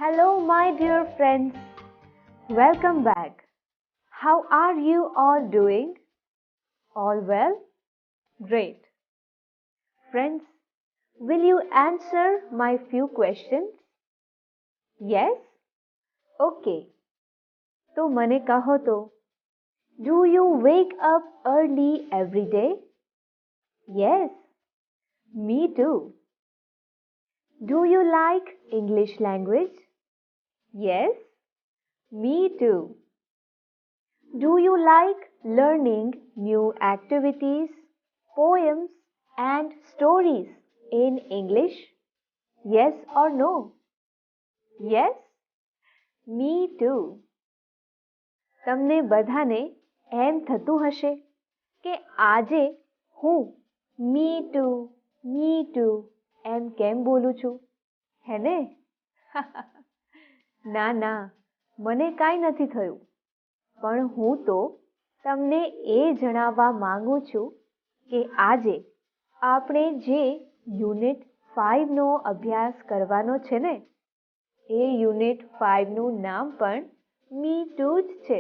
Hello, my dear friends. Welcome back. How are you all doing? All well? Great. Friends, will you answer my few questions? Yes? Okay. તો મને કહો તો, do you wake up early every day? Yes, me too. Do you like English language? Yes, me too. Do you like learning new activities, poems, and stories in English? Yes or no? Yes? Me too. તમને બધાને એમ થતું હશે કે આજે હું me too એમ કેમ બોલું છું હે ને? ના મને કાંઈ નથી થયું, પણ હું તો તમને એ જણાવવા માંગુ છું કે આજે આપણે જે યુનિટ 5 નો અભ્યાસ કરવાનો છે ને, એ યુનિટ 5 નું નામ પણ Me Too જ છે.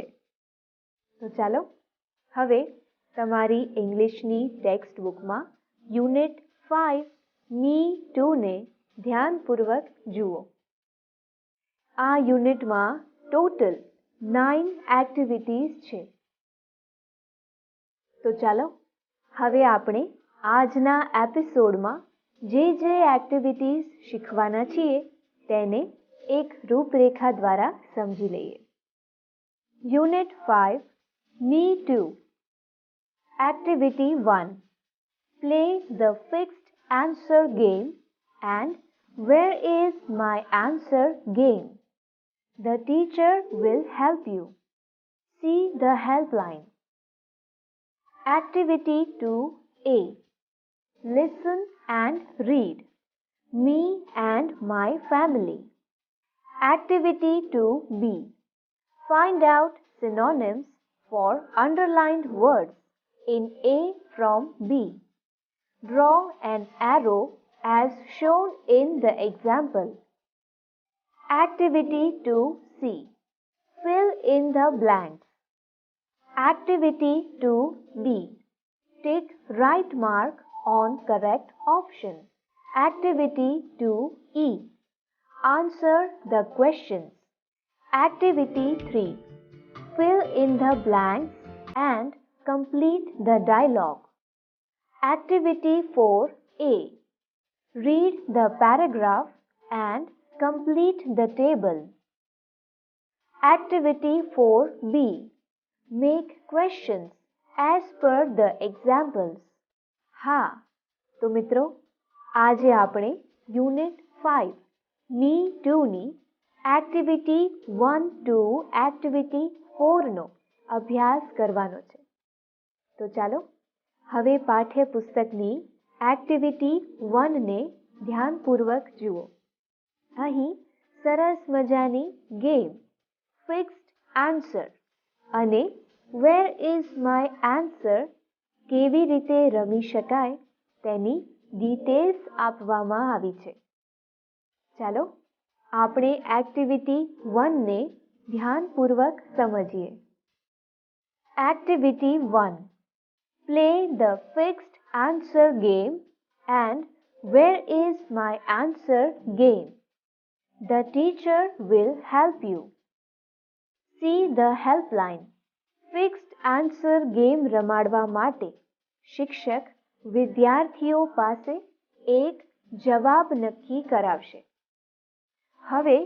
તો ચાલો હવે તમારી ઇંગ્લિશની ટેક્સ્ટ બુકમાં યુનિટ 5 Me Too ને ધ્યાનપૂર્વક જુઓ. આ યુનિટમાં ટોટલ 9 એક્ટિવિટીઝ છે. તો ચાલો હવે આપણે આજના એપિસોડમાં જે એક્ટિવિટીઝ શીખવાના છીએ તેને એક રૂપરેખા દ્વારા સમજી લઈએ. Unit 5 Me Too. Activity 1. Play the fixed answer game and Where is my answer game? The teacher will help you. See the helpline. Activity 2A. Listen and read. Me and my family. Activity 2B. Find out synonyms for underlined words in A from B. Draw an arrow as shown in the example. Activity 2C. Fill in the blanks. Activity 2D. Tick right mark on correct option. Activity 2E. Answer the questions. Activity 3. Fill in the blanks and complete the dialogue. Activity 4A. Read the paragraph and complete the table. Activity 4B. Make questions as per the examples. હા, તો મિત્રો આજે આપણે unit 5 Me Too ની activity 1 to activity 4 નો અભ્યાસ કરવાનો છે. તો ચાલો હવે પાઠ્યપુસ્તકની એક્ટિવિટી 1 ને ધ્યાનપૂર્વક જુઓ. અહીં સરસ મજાની ગેમ ફિક્સ્ડ આન્સર અને વેર ઇઝ માય આન્સર કેવી રીતે રમી શકાય તેની ડિટેલ્સ આપવામાં આવી છે. ચાલો આપણે એક્ટિવિટી 1 ને ધ્યાનપૂર્વક સમજીએ. Activity 1. Play the fixed answer game and Where is my answer game? The teacher will help you. See the helpline. Fixed answer game રમાડવા માટે શિક્ષક વિદ્યાર્થીઓ પાસે એક જવાબ નક્કી કરાવશે. હવે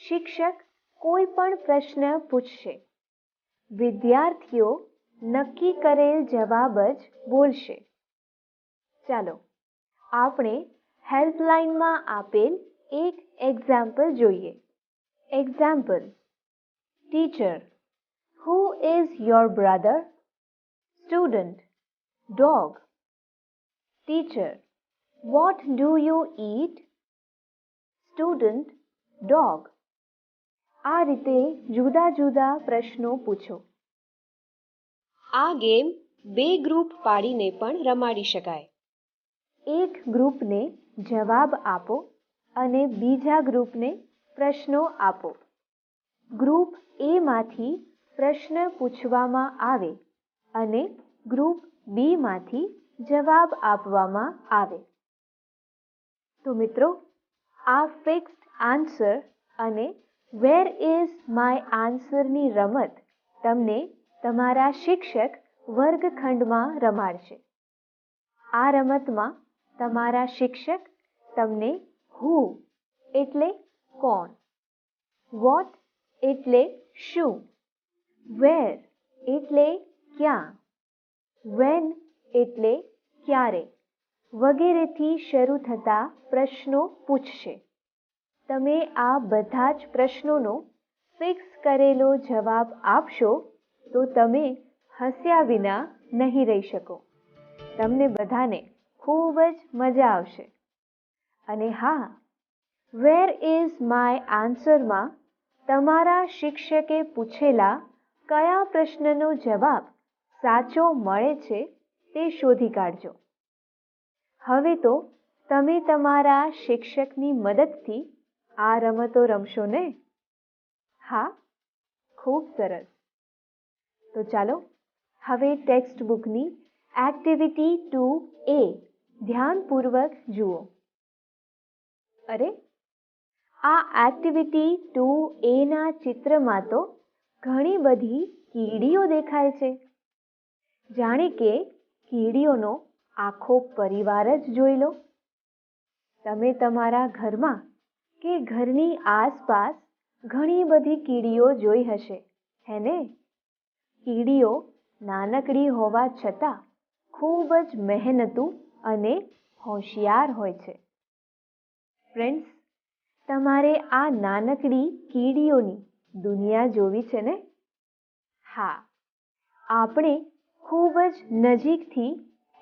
શિક્ષક કોઈ પણ પ્રશ્ન પૂછશે. વિદ્યાર્થીઓ નક્કી કરેલ જવાબ જ બોલશે. ચાલો આપણે હેલ્પલાઇનમાં આપેલ એક એક્ઝામ્પલ જોઈએ. Example. Teacher, Who is your brother? Student. Dog. Teacher. What do you eat? Student. Dog. આ રીતે જુદા જુદા પ્રશ્નો પૂછો. આ ગેમ બે ગ્રુપ પાડીને પણ રમાડી શકાય. એક ગ્રુપને જવાબ આપો અને બીજા ગ્રુપને પ્રશ્નો આપો. ગ્રુપ એ માંથી પ્રશ્ન પૂછવામાં આવે અને ગ્રુપ બી માંથી જવાબ આપવામાં આવે. તો મિત્રો, આ ફિક્સ્ડ આન્સર અને વેર ઇઝ માય આન્સરની રમત તમને તમારા શિક્ષક વર્ગખંડમાં રમાડશે. આ રમતમાં તમારા શિક્ષક તમને હુ એટલે કોણ, વોટ એટલે શું, વેર એટલે ક્યાં, વેન એટલે ક્યારે વગેરેથી શરૂ થતા પ્રશ્નો પૂછશે. તમે આ બધા જ પ્રશ્નોનો ફિક્સ કરેલો જવાબ આપશો તો તમે હસ્યા વિના નહીં રહી શકો. તમને બધાને ખૂબ જ મજા આવશે. અને હા, વેર ઇઝ માય આન્સરમાં તમારા શિક્ષકે પૂછેલા કયા પ્રશ્નનો જવાબ સાચો મળે છે તે શોધી કાઢજો. હવે તો તમે તમારા શિક્ષકની મદદથી આ રમતો રમશો ને? હા, ખૂબ સરસ. તો ચાલો હવે ટેક્સ્ટ બુકની એક્ટિવિટી 2A ધ્યાનપૂર્વક જુઓ. અરે, આ એક્ટિવિટી 2A ના ચિત્રમાં તો ઘણી બધી કીડીઓ દેખાય છે. જાણે કે કીડીઓનો આખો પરિવાર જ જોઈ લો. તમે તમારા ઘરમાં કે ઘરની આસપાસ ઘણી બધી કીડીઓ જોઈ હશે, હે ને? કીડીઓ નાનકડી હોવા છતાં ખૂબ જ મહેનતુ અને હોશિયાર હોય છે. ફ્રેન્ડ્સ, તમારે આ નાનકડી કીડીઓની દુનિયા જોવી છે ને? હા, આપણે ખૂબ જ નજીકથી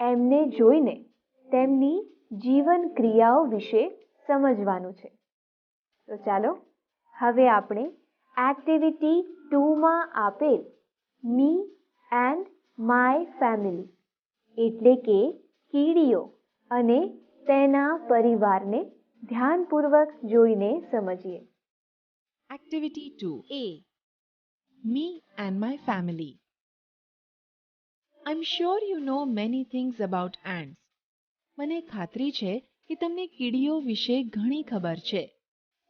એમને જોઈને તેમની જીવન ક્રિયાઓ વિશે સમજવાનું છે. તો ચાલો હવે આપણે એક્ટિવિટી 2માં આપેલ મી એન્ડ માય ફેમિલી એટલે કે કીડીઓ અને તેના પરિવારને ધ્યાનપૂર્વક જોઈને સમજીએ. Activity 2A. Me and my family. I'm sure you know many things about ants. મને ખાતરી છે કે તમને કીડીઓ વિશે ઘણી ખબર છે.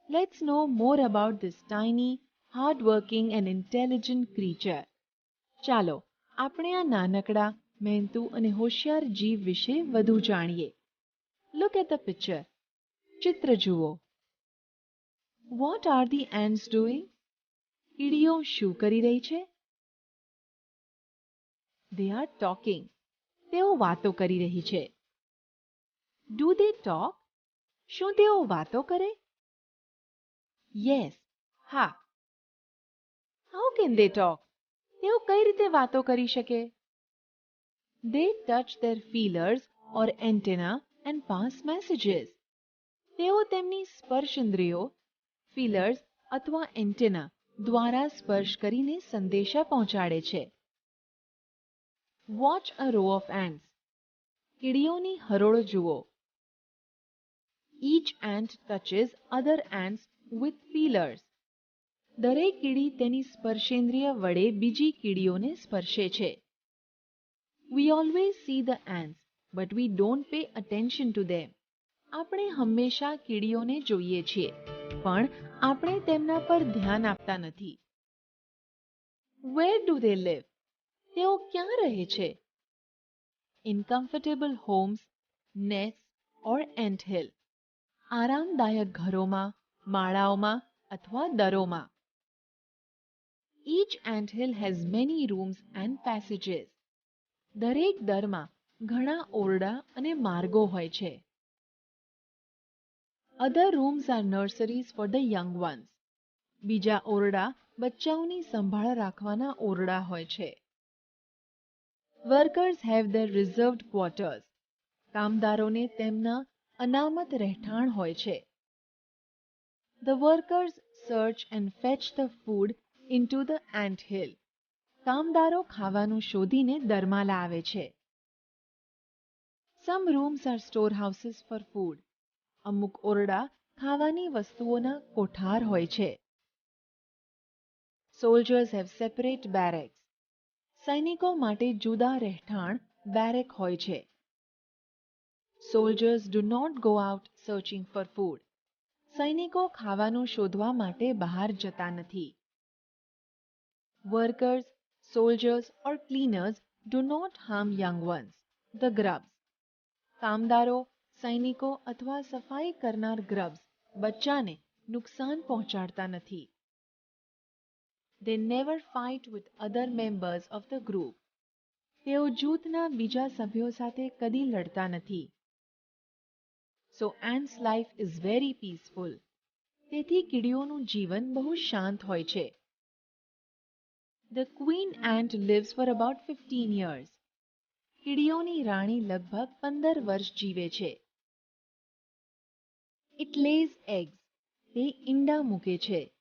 Let's know more about this tiny, hard-working and intelligent creature. ચાલો આપણે આ નાનકડા, મહેનતુ અને હોશિયાર જીવ વિશે વધુ જાણીએ. Look at the picture. ચિત્ર જુઓ. What are the ants doing? કીડીઓ શું કરી રહી છે? They are talking. તેઓ વાતો કરી રહી છે. Do they talk? શું તેઓ વાતો કરે? Yes. હા. How can they talk? તેઓ કઈ રીતે વાતો કરી શકે? They touch their feelers or antenna and pass messages. તેઓ તેમની સ્પર્શેન્દ્રિયો, ફીલર્સ અથવા એન્ટેના દ્વારા સ્પર્શ કરીને સંદેશા પહોંચાડે છે. Watch a row of ants. કીડીઓની હરોળ જુઓ. Each ant touches other ants with feelers. દરેક કીડી તેની સ્પર્શેન્દ્રિય વડે બીજી કીડીઓને સ્પર્શે છે. We always see the ants, but we don't pay attention to them. આપણે હંમેશા કીડીઓને જોઈએ છીએ, પણ આપણે તેમના પર ધ્યાન આપતા નથી. Where do they live? તેઓ ક્યાં રહે છે? In comfortable homes, nests or ant hill. આરામદાયક ઘરોમાં, માળાઓમાં અથવા દરોમાં. Each ant hill has many rooms and passages. દરેક દરમાં ઘણા ઓરડા અને માર્ગો હોય છે. Other rooms are nurseries for the young ones. બીજા ઓરડા બચ્ચાઓની સંભાળ રાખવાના ઓરડા હોય છે. Workers have their reserved quarters. કામદારોને તેમના અનામત રહેઠાણ હોય છે. The workers search and fetch the food into the ant hill. કામદારો ખાવાનું શોધીને દરમાં લાવે છે. Some rooms are storehouses for food. અમુક ઓરડા ખાવાની વસ્તુઓના કોઠાર હોય છે. Soldiers have separate barracks. સૈનિકો માટે જુદા રહેઠાણ બેરેક હોય છે. Soldiers do not go out searching for food. સૈનિકો ખાવાનું શોધવા માટે બહાર જતા નથી. Workers, soldiers or cleaners do not harm young ones, the grubs. કામદારો, સૈનિકો અથવા સફાઈ કરનાર ગ્રબ્સ બચ્ચાને નુકસાન પહોંચાડતા નથી. They never fight with other members of the group. તેઓ જૂથના બીજા સભ્યો સાથે કદી લડતા નથી. So ants' life is very peaceful. તેથી કીડીઓનું જીવન બહુ શાંત હોય છે. The queen ant lives for about 15 years. કીડીઓની રાણી લગભગ 15 વર્ષ જીવે છે. It lays eggs. તે ઈંડા મૂકે છે.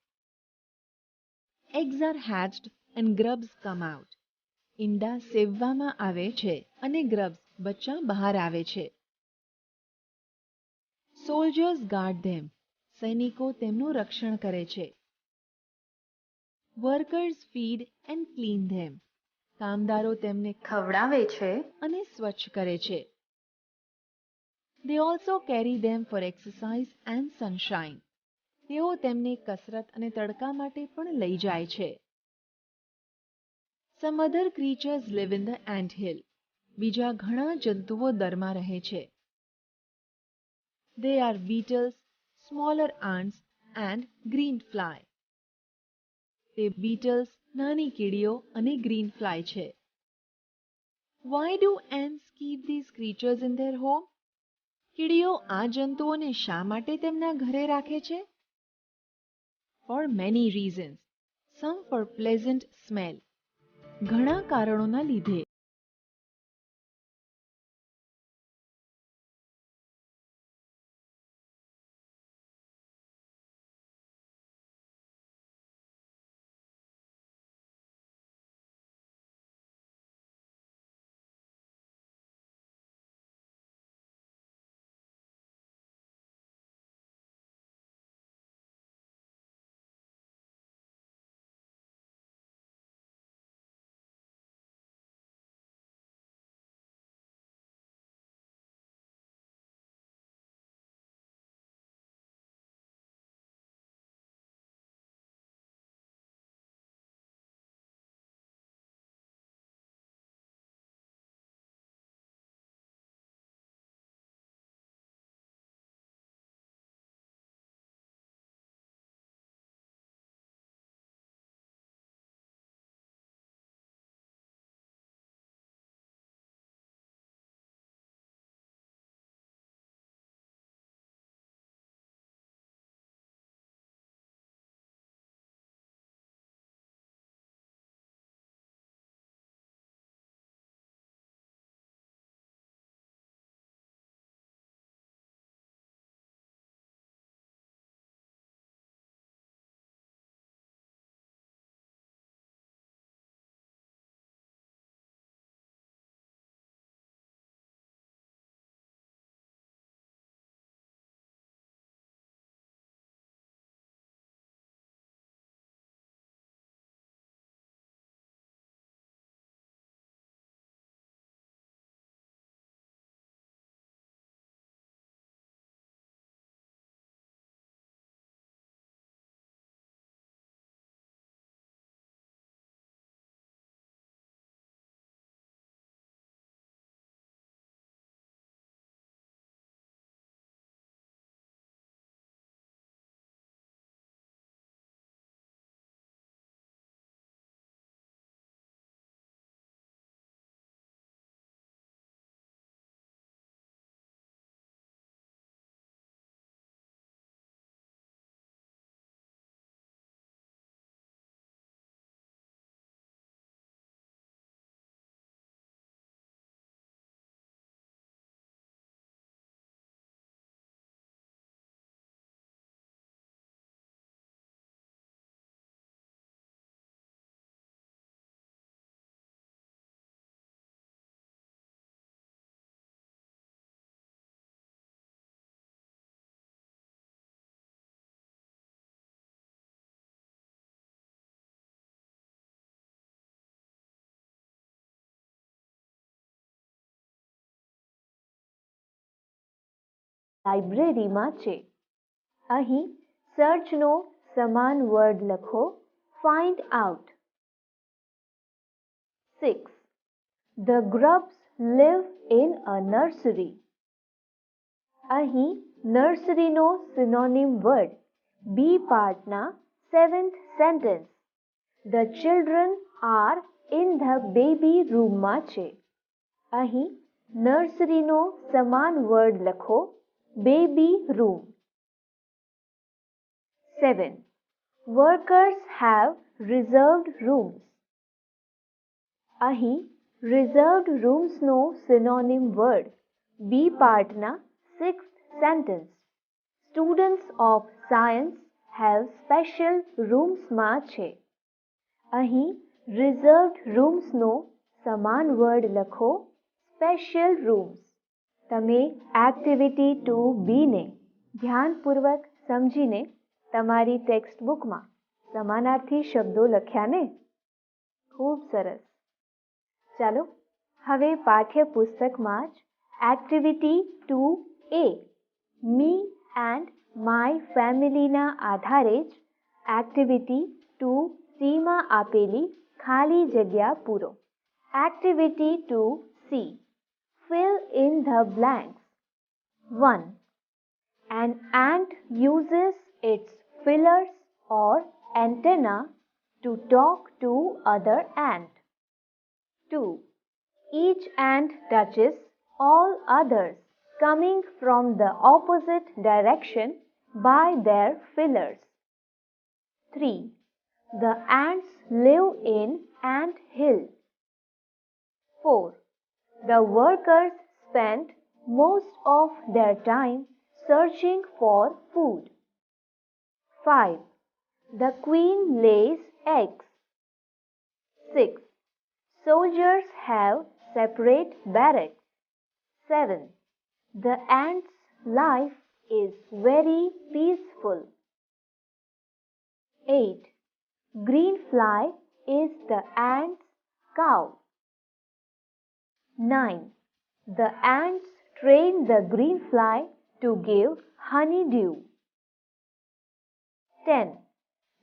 Eggs are hatched and grubs come out. ઈંડા સેવવામાં આવે છે અને ગ્રબ્સ બચ્ચા બહાર આવે છે. Soldiers guard them. સૈનિકો તેમનું રક્ષણ કરે છે. Workers feed and clean them. કામદારો તેમને ખવડાવે છે અને સ્વચ્છ કરે છે. They also carry them for exercise and sunshine. તેઓ તેમને કસરત અને તડકા માટે પણ લઈ જાય છે. Some other creatures live in the ant hill. બીજા ઘણા જંતુઓ દરમાં રહે છે. They are beetles, smaller ants and green fly. તે beetles, નાની કીડીઓ અને green fly છે. Why do ants keep these creatures in their home? કીડીઓ આ જંતુઓને શા માટે તેમના ઘરે રાખે છે? For many reasons. Some for pleasant smell. ઘણા કારણોના લીધે. લાઇબ્રેરીમાં છે. અહીં સર્ચનો સમાન વર્ડ લખો. Find out. 6. The grubs live in a nursery. અહીં નર્સરીનો સિનોનિમ વર્ડ બી પાર્ટના 7th sentence The children are in the baby roomમાં છે. અહીં નર્સરીનો સમાન વર્ડ લખો. Baby room. 7. Workers have reserved rooms. અહીં reserved roomsનો સિનોનિમ વર્ડ બી પાર્ટના 6th sentence Students of science have special roomsમાં છે. અહીં reserved roomsનો સમાન વર્ડ લખો. Special rooms. તમે એક્ટિવિટી 2B ને ધ્યાનપૂર્વક સમજીને તમારી ટેક્સ્ટ બુકમાં સમાનાર્થી શબ્દો લખ્યા ને? ખૂબ સરસ. ચાલો હવે પાઠ્યપુસ્તકમાં જ activity 2A me and my ફેમિલીના આધારે જ એક્ટિવિટી 2Cમાં આપેલી ખાલી જગ્યા પૂરો. Activity 2C Fill in the blanks. 1. An ant uses its feelers or antenna to talk to other ants. 2. Each ant touches all others coming from the opposite direction by their feelers. 3. The ants live in ant hill. 4. The workers spent most of their time searching for food. 5. The queen lays eggs. 6. Soldiers have separate barracks. 7. The ant's life is very peaceful. 8. Green fly is the ant's cow. 9. The ants train the green fly to give honeydew. 10.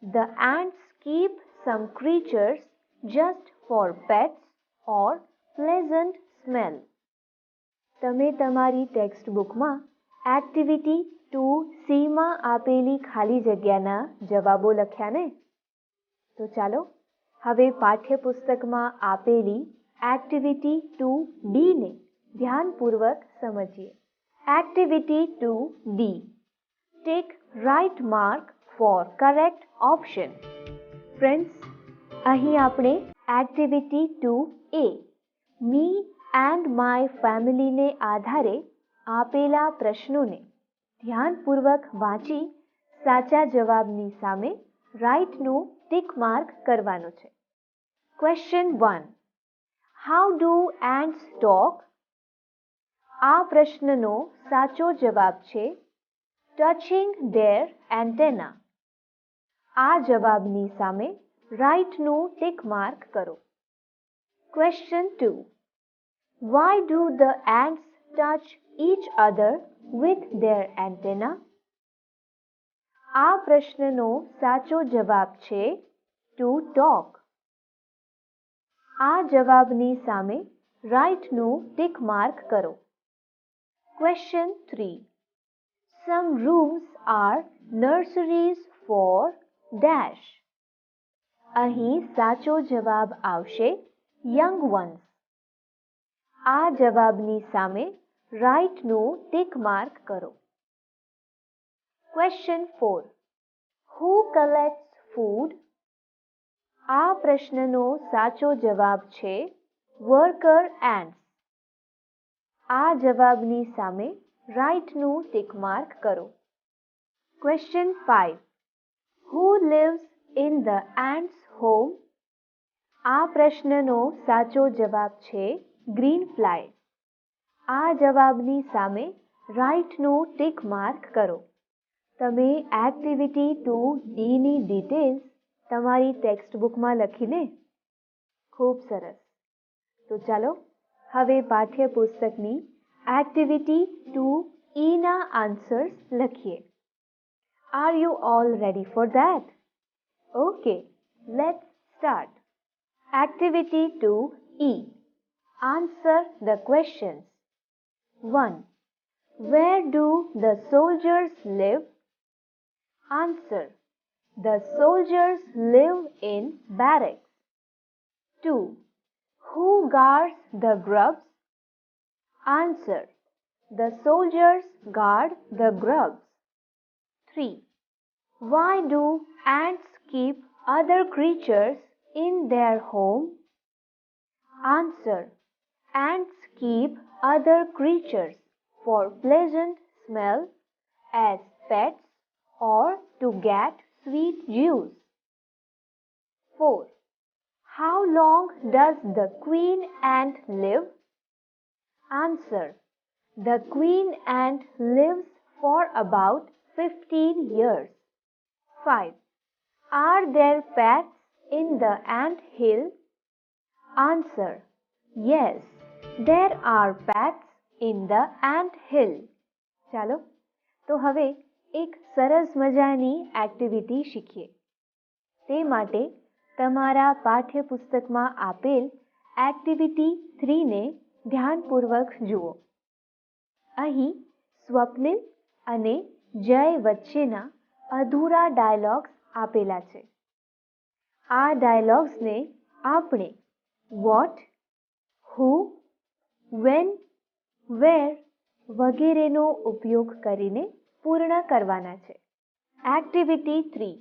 The ants keep some creatures just for pets or pleasant smell. તમે તમારી text બુકમાં activity 2Cમાં આપેલી ખાલી જગ્યાના જવાબો લખ્યા ને? તો ચાલો હવે પાઠ્યપુસ્તકમાં આપેલી એક્ટિવિટી 2D ને ધ્યાનપૂર્વક સમજીએ. Activity 2D Take right mark for correct option. Friends, અહીં આપણે activity 2A Me and my family ને આધારે આપેલા પ્રશ્નોને ધ્યાનપૂર્વક વાંચી સાચા જવાબની સામે રાઇટનું ટિક માર્ક કરવાનું છે. Question 1. How do ants talk? આ પ્રશ્નનો સાચો જવાબ છે touching their antenna. આ જવાબની સામે રાઇટનું ટિક માર્ક કરો. Question 2. Why do the ants touch each other with their antenna? આ પ્રશ્નનો સાચો જવાબ છે to talk. આ જવાબની સામે રાઇટનું ટિક માર્ક કરો. Question 3. Some rooms are nurseries for dash. અહીં સાચો જવાબ આવશે young ones. આ જવાબની સામે રાઇટનું ટિક માર્ક કરો. Question 4. Who collects food? આ પ્રશ્નનો સાચો જવાબ છે worker ants. આ જવાબની સામે રાઇટનું ટિક માર્ક કરો. Question 5. Who lives in the ants' home? આ પ્રશ્નનો સાચો જવાબ છે green fly. આ જવાબની સામે રાઇટનું ટિક માર્ક કરો. તમે એક્ટિવિટી 2Dની ડિટેલ્સ તમારી ટેક્સ્ટ બુકમાં લખીને? ખૂબ સરસ. તો ચાલો હવે પાઠ્યપુસ્તકની એક્ટિવિટી Eના answers લખીએ. Are you all ready for that? Okay, let's start. Activity 2E. Answer the questions. 1. Where do the soldiers live? Answer. The soldiers live in barracks. 2. Who guards the grubs? Answer. The soldiers guard the grubs. 3. Why do ants keep other creatures in their home? Answer. Ants keep other creatures for pleasant smell, as pets, or to get sweet juice. 4. How long does the queen ant live? Answer. The queen ant lives for about 15 years. 5. Are there pets in the ant hill? Answer. Yes, there are pets in the ant hill. ચાલો તો હવે એક સરસ મજાની activity શીખીએ. તે માટે તમારા પાઠ્યપુસ્તકમાં આપેલ એક્ટિવિટી 3 ને ધ્યાનપૂર્વક જુઓ. અહીં સ્વપ્નિલ અને જય વચ્ચેના અધૂરા ડાયલોગ્સ આપેલા છે. આ ડાયલોગ્સને આપણે વોટ, હુ, વેન, વેર વગેરેનો ઉપયોગ કરીને પૂર્ણ કરવાના છે. Activity 3.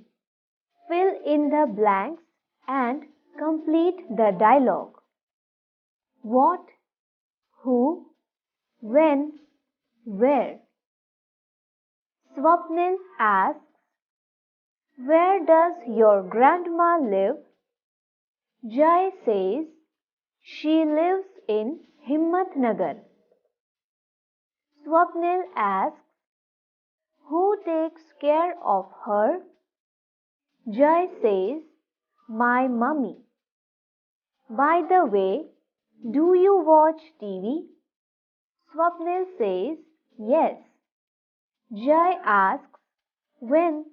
Fill in the blanks and complete the dialogue. What, who, when, where. Swapnil asks, where does your grandma live? Jai says, she lives in Himmatnagar. Swapnil asks, who takes care of her? Jai says, my mummy. By the way, do you watch TV? Swapnil says, yes. Jai asks, when?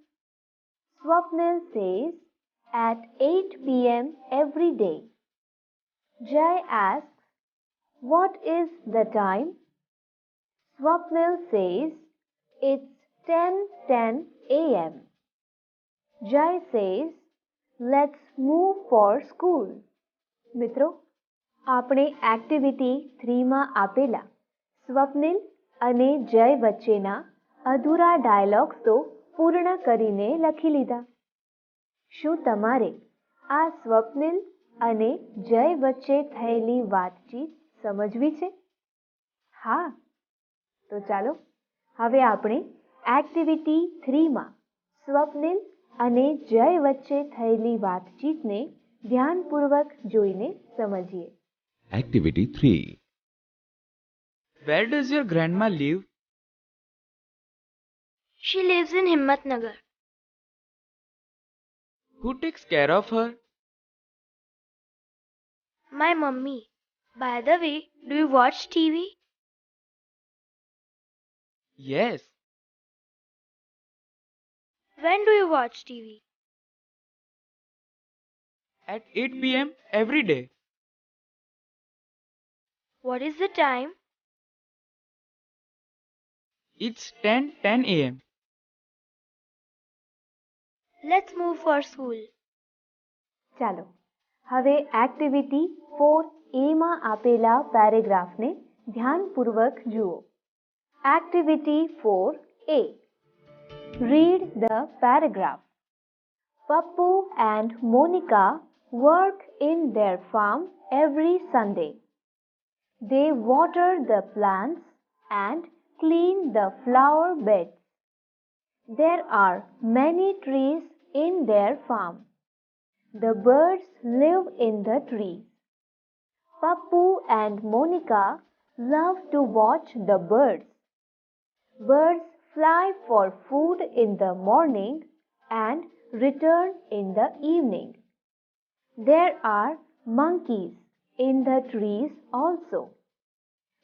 Swapnil says, at 8 p.m. every day. Jai asks, what is the time? Swapnil says, it's 10:10 a.m. Jai says, let's move for school. મિત્રો, આપણે activity 3માં આપેલા સ્વપ્નિલ અને જય વચ્ચેના અધૂરા dialogues તો પૂર્ણ કરીને લખી લીધા. શું તમારે આ સ્વપ્નિલ અને જય વચ્ચે થયેલી વાતચીત સમજવી છે? હા, તો ચાલો હવે આપણે એક્ટિવિટી 3માં સ્વપ્નિલ અને જય વચ્ચે થયેલી વાતચીતને ધ્યાનપૂર્વક જોઈને સમજીએ. Activity 3. Where does your grandma live? She lives in Himmatnagar. Who takes care of her? My mummy. By the way, do you watch TV? Yes. When do you watch TV? At 8 p.m. every day. What is the time? It's 10:10 a.m. Let's move for school. ચાલો હવે activity 4A માં આપેલા પેરેગ્રાફને ધ્યાનપૂર્વક જુઓ. Activity 4A. Read the paragraph. Pappu and Monica work in their farm every Sunday. They water the plants and clean the flower beds. There are many trees in their farm. The birds live in the trees. Pappu and Monica love to watch the birds. Birds fly for food in the morning and return in the evening. There are monkeys in the trees also.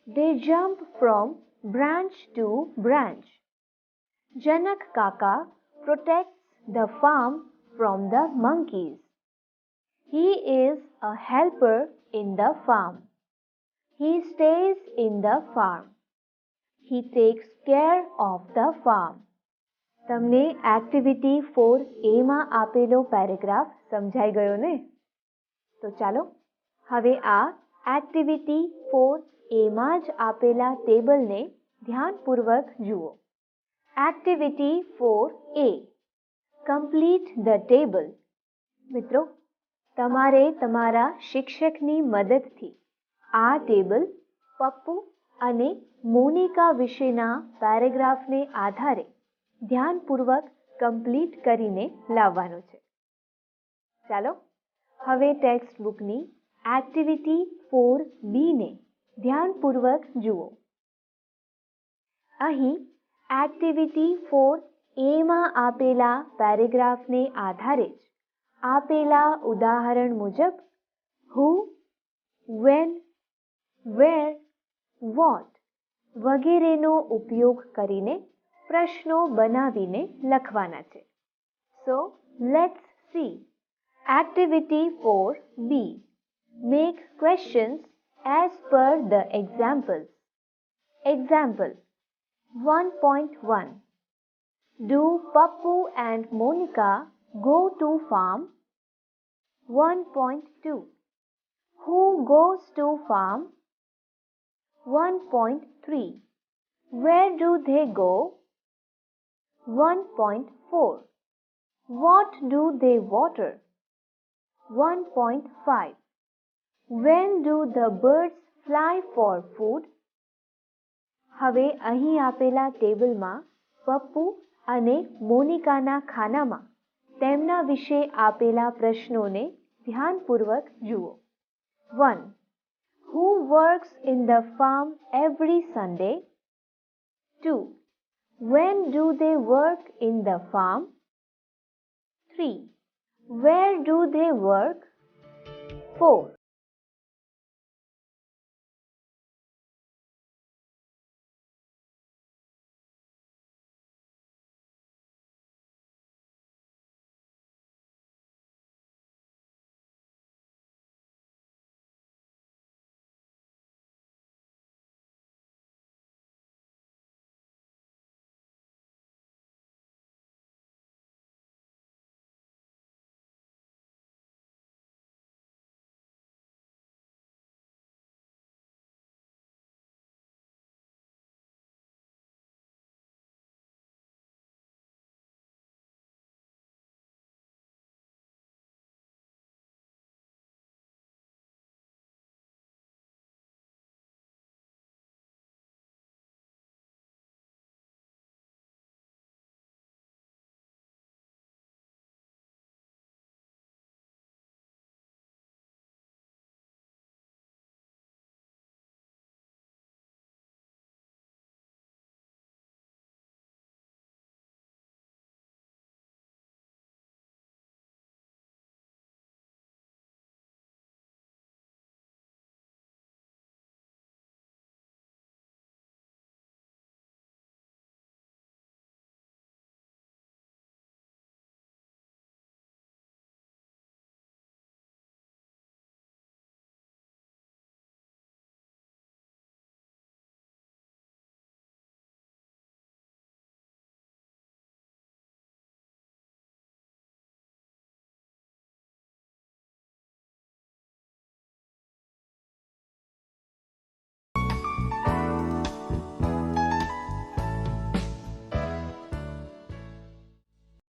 They jump from branch to branch. Janak Kaka protects the farm from the monkeys. He is a helper in the farm. He stays in the farm. He takes care of the farm. તમને activity 4A માં આપેલો paragraph સમજાઈ ગયો ને? તો ચાલો હવે આ એક્ટિવિટી 4A માં જ આપેલા ટેબલને ધ્યાનપૂર્વક જુઓ. Activity 4A complete the table. મિત્રો, તમારે તમારા શિક્ષકની મદદથી આ ટેબલ પપ્પુ અને મોનિકા વિશેના પેરેગ્રાફને આધારે ધ્યાનપૂર્વક કમ્પ્લીટ કરીને લાવવાનું છે. ચાલો હવે ટેક્સ્ટ બુકની એક્ટિવિટી 4B ને ધ્યાનપૂર્વક જુઓ. અહીં એક્ટિવિટી 4A માં આપેલા પેરેગ્રાફને આધારે જ આપેલા ઉદાહરણ મુજબ who, when, where, what વગેરેનો ઉપયોગ કરીને પ્રશ્નો બનાવીને લખવાના છે. So, let's see. Activity 4B. Make questions as per the examples. Example 1.1. Do Pappu and Monica go to farm? 1.2. Who goes to farm? 1.3. Where do they go? 1.4. What do they water? 1.5. When do the birds fly for food? હવે અહીં આપેલા ટેબલમાં પપ્પુ અને મોનિકાના ખાનામાં તેમના વિશે આપેલા પ્રશ્નોને ધ્યાનપૂર્વક જુઓ. 1. Who works in the farm every Sunday? 2. When do they work in the farm? 3. Where do they work? 4.